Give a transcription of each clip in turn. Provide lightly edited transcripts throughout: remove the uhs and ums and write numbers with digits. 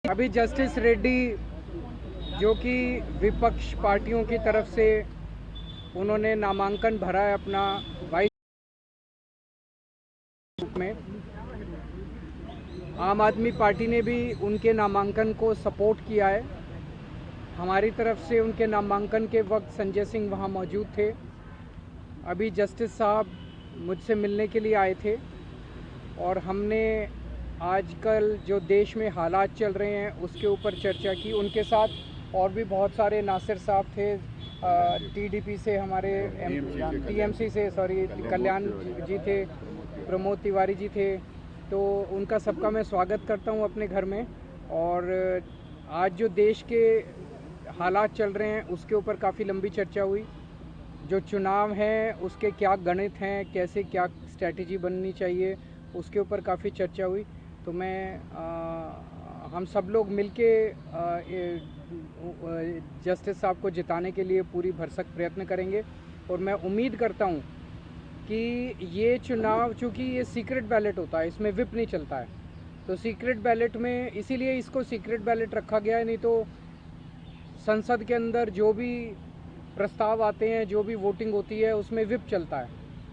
अभी जस्टिस रेड्डी जो कि विपक्ष पार्टियों की तरफ से उन्होंने नामांकन भरा है अपना वाइस में, आम आदमी पार्टी ने भी उनके नामांकन को सपोर्ट किया है। हमारी तरफ से उनके नामांकन के वक्त संजय सिंह वहाँ मौजूद थे। अभी जस्टिस साहब मुझसे मिलने के लिए आए थे और हमने आजकल जो देश में हालात चल रहे हैं उसके ऊपर चर्चा की। उनके साथ और भी बहुत सारे नासिर साहब थे, टीडीपी से हमारे टीएमसी से कल्याण जी थे, प्रमोद तिवारी जी थे। तो उनका सबका मैं स्वागत करता हूं अपने घर में। और आज जो देश के हालात चल रहे हैं उसके ऊपर काफ़ी लंबी चर्चा हुई। जो चुनाव हैं उसके क्या गणित हैं, कैसे क्या स्ट्रैटेजी बननी चाहिए, उसके ऊपर काफ़ी चर्चा हुई। तो मैं हम सब लोग मिलके जस्टिस साहब को जिताने के लिए पूरी भरसक प्रयत्न करेंगे। और मैं उम्मीद करता हूं कि ये चुनाव, चूँकि ये सीक्रेट बैलेट होता है, इसमें विप नहीं चलता है, तो सीक्रेट बैलेट में इसीलिए इसको सीक्रेट बैलेट रखा गया है। नहीं तो संसद के अंदर जो भी प्रस्ताव आते हैं, जो भी वोटिंग होती है, उसमें विप चलता है,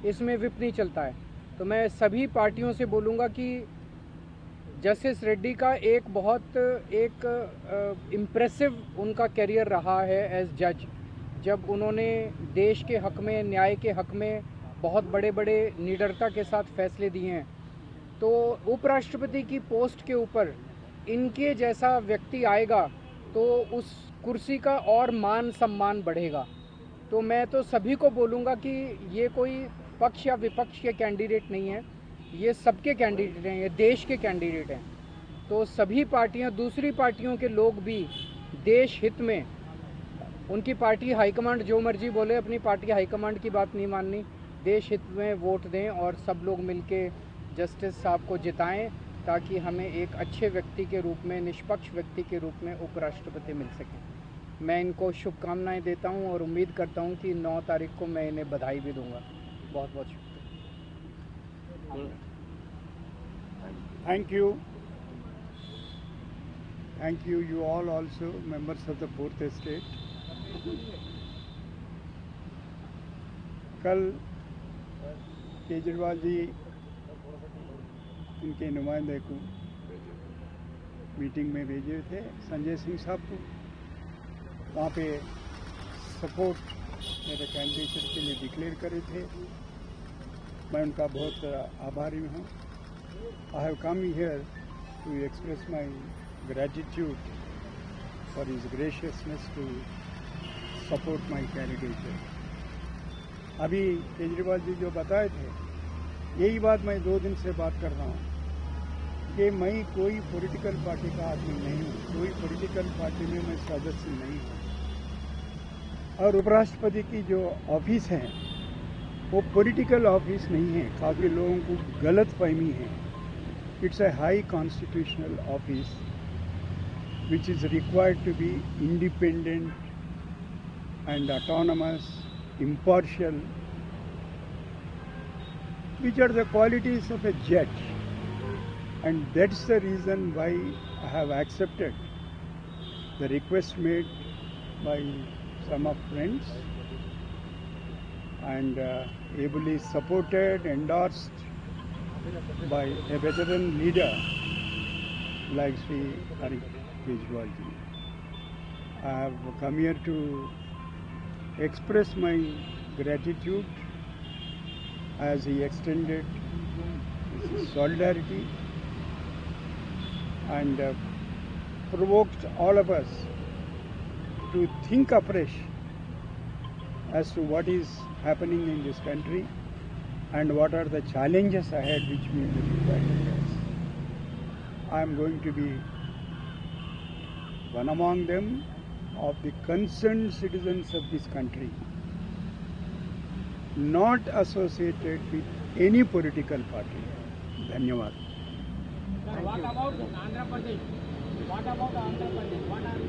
इसमें विप नहीं चलता है। तो मैं सभी पार्टियों से बोलूँगा कि जस्टिस रेड्डी का एक बहुत इम्प्रेसिव उनका करियर रहा है एज जज, जब उन्होंने देश के हक में, न्याय के हक में बहुत बड़े बड़े निडरता के साथ फैसले दिए हैं। तो उपराष्ट्रपति की पोस्ट के ऊपर इनके जैसा व्यक्ति आएगा तो उस कुर्सी का और मान सम्मान बढ़ेगा। तो मैं तो सभी को बोलूँगा कि ये कोई पक्ष या विपक्ष के कैंडिडेट नहीं है, ये सबके कैंडिडेट हैं, ये देश के कैंडिडेट हैं। तो सभी पार्टियां, दूसरी पार्टियों के लोग भी देश हित में, उनकी पार्टी हाईकमांड जो मर्जी बोले, अपनी पार्टी हाईकमांड की बात नहीं माननी, देश हित में वोट दें और सब लोग मिलके जस्टिस साहब को जिताएं, ताकि हमें एक अच्छे व्यक्ति के रूप में, निष्पक्ष व्यक्ति के रूप में उपराष्ट्रपति मिल सके। मैं इनको शुभकामनाएं देता हूं और उम्मीद करता हूं कि 9 तारीख को मैं इन्हें बधाई भी दूंगा। बहुत बहुत शुक्रिया। Thank you, you all also members of the 4th estate. कल केजरीवाल जी इनके नुमाइंदे को मीटिंग में भेजे थे, संजय सिंह साहब को। वहाँ पे सपोर्ट मेरे कैंडिडेट के लिए डिक्लेयर करे थे। मैं उनका बहुत आभारी हूँ। I have come here to express my gratitude for his graciousness to support my candidature. अभी केजरीवाल जी जो बताए थे, यही बात मैं 2 दिन से बात कर रहा हूँ कि मैं कोई पॉलिटिकल पार्टी का आदमी नहीं हूँ, कोई पॉलिटिकल पार्टी में मैं सदस्य नहीं हूँ। और उपराष्ट्रपति की जो ऑफिस है वो पॉलिटिकल ऑफिस नहीं है, काफ़ी लोगों को गलत फहमी है। It's a high constitutional office which is required to be independent and autonomous, impartial, which are the qualities of a judge. And that's the reason why I have accepted the request made by some of friends and ably supported, endorsed by a veteran leader like Sri Hari Kejriwal ji. I have come here to express my gratitude as he extended his solidarity and provoked all of us to think afresh as to what is happening in this country and what are the challenges ahead which we will require to face. I am going to be one among them of the concerned citizens of this country, not associated with any political party. Dhanyawad. What about Andhra Pradesh? What about Andhra Pradesh? What are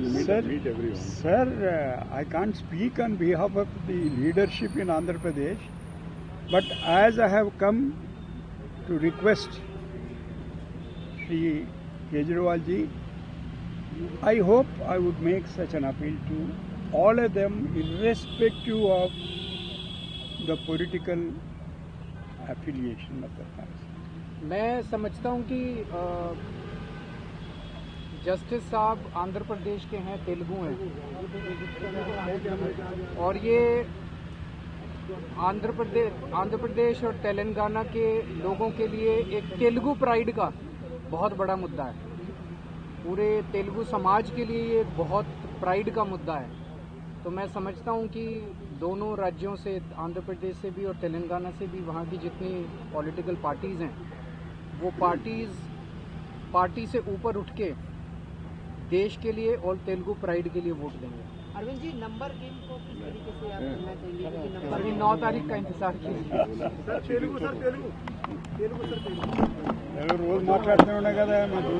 Sir, I can't speak on behalf of the leadership in Andhra Pradesh, but as I have come to request Shri Kejriwal ji, I hope I would make such an appeal to all of them, irrespective of the political affiliation of the person. मैं समझता हूँ कि justice साहब आंध्र प्रदेश के हैं, तेलुगु हैं, और ये आंध्र प्रदेश और तेलंगाना के लोगों के लिए एक तेलुगु प्राइड का बहुत बड़ा मुद्दा है। पूरे तेलुगु समाज के लिए ये बहुत प्राइड का मुद्दा है। तो मैं समझता हूँ कि दोनों राज्यों से, आंध्र प्रदेश से भी और तेलंगाना से भी, वहाँ की जितनी पॉलिटिकल पार्टीज़ हैं वो पार्टी से ऊपर उठ के देश के लिए और तेलुगु प्राइड के लिए वोट देंगे। अरविंद जी, नंबर गेम को किस तरीके से आप करना चाहेंगे? अभी 9 तारीख का इंतजार कीजिए। रोज माట్లాడుతూనే కదా